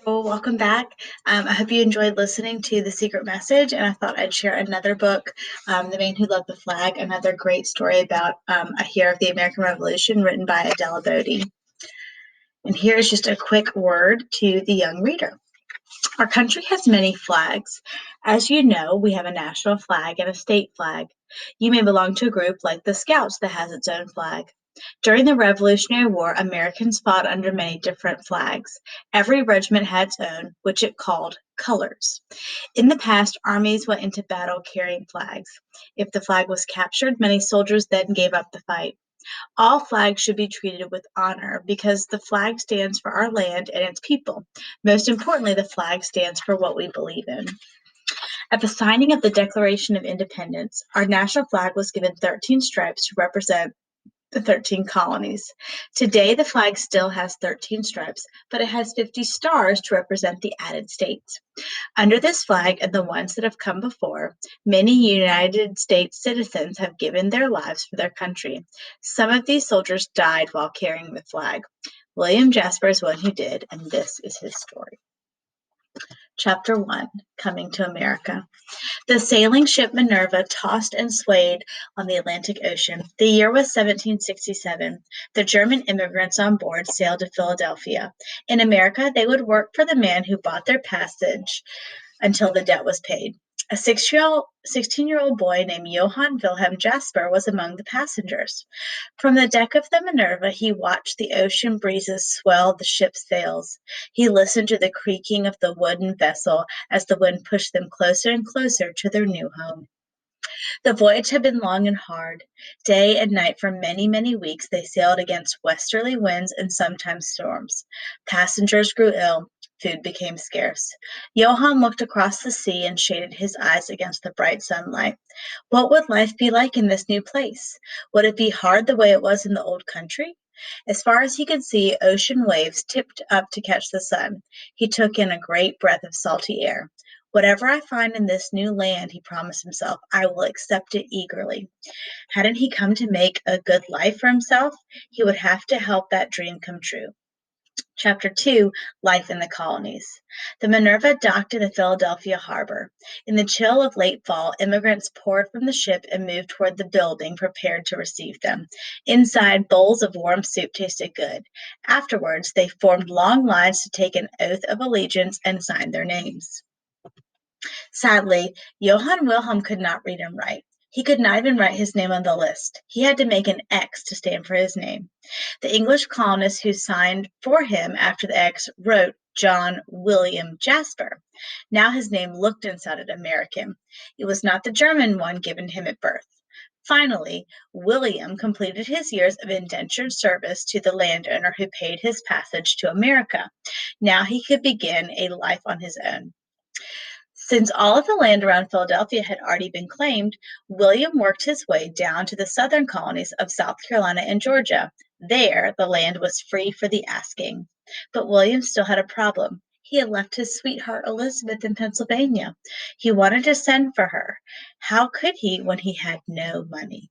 Well, welcome back. I hope you enjoyed listening to The Secret Message, and I thought I'd share another book, The Man Who Loved the Flag, another great story about a hero of the American Revolution written by Adela Bodie. And here's just a quick word to the young reader. Our country has many flags. As you know, we have a national flag and a state flag. You may belong to a group like the Scouts that has its own flag. During the Revolutionary War, Americans fought under many different flags. Every regiment had its own, which it called colors. In the past, armies went into battle carrying flags. If the flag was captured, many soldiers then gave up the fight. All flags should be treated with honor because the flag stands for our land and its people. Most importantly, the flag stands for what we believe in. At the signing of the Declaration of Independence, our national flag was given 13 stripes to represent the 13 colonies. Today, the flag still has 13 stripes, but it has 50 stars to represent the added states. Under this flag and the ones that have come before, many United States citizens have given their lives for their country. Some of these soldiers died while carrying the flag. William Jasper is one who did, and this is his story. Chapter 1, Coming to America. The sailing ship Minerva tossed and swayed on the Atlantic Ocean. The year was 1767. The German immigrants on board sailed to Philadelphia. In America, they would work for the man who bought their passage until the debt was paid. A 16-year-old boy named Johann Wilhelm Jasper was among the passengers. From the deck of the Minerva, he watched the ocean breezes swell the ship's sails. He listened to the creaking of the wooden vessel as the wind pushed them closer and closer to their new home. The voyage had been long and hard. Day and night for many, many weeks they sailed against westerly winds and sometimes storms. Passengers grew ill. Food became scarce. Johann looked across the sea and shaded his eyes against the bright sunlight. What would life be like in this new place? Would it be hard the way it was in the old country? As far as he could see, ocean waves tipped up to catch the sun. He took in a great breath of salty air. Whatever I find in this new land, he promised himself, I will accept it eagerly. Hadn't he come to make a good life for himself? He would have to help that dream come true. Chapter 2, Life in the Colonies. The Minerva docked in the Philadelphia harbor. In the chill of late fall, immigrants poured from the ship and moved toward the building prepared to receive them. Inside, bowls of warm soup tasted good. Afterwards, they formed long lines to take an oath of allegiance and sign their names. Sadly, Johann Wilhelm could not read and write. He could not even write his name on the list. He had to make an X to stand for his name. The English colonists who signed for him after the X wrote John William Jasper. Now his name looked and sounded American. It was not the German one given him at birth. Finally, William completed his years of indentured service to the landowner who paid his passage to America. Now he could begin a life on his own. Since all of the land around Philadelphia had already been claimed, William worked his way down to the southern colonies of South Carolina and Georgia. There, the land was free for the asking. But William still had a problem. He had left his sweetheart Elizabeth in Pennsylvania. He wanted to send for her. How could he when he had no money?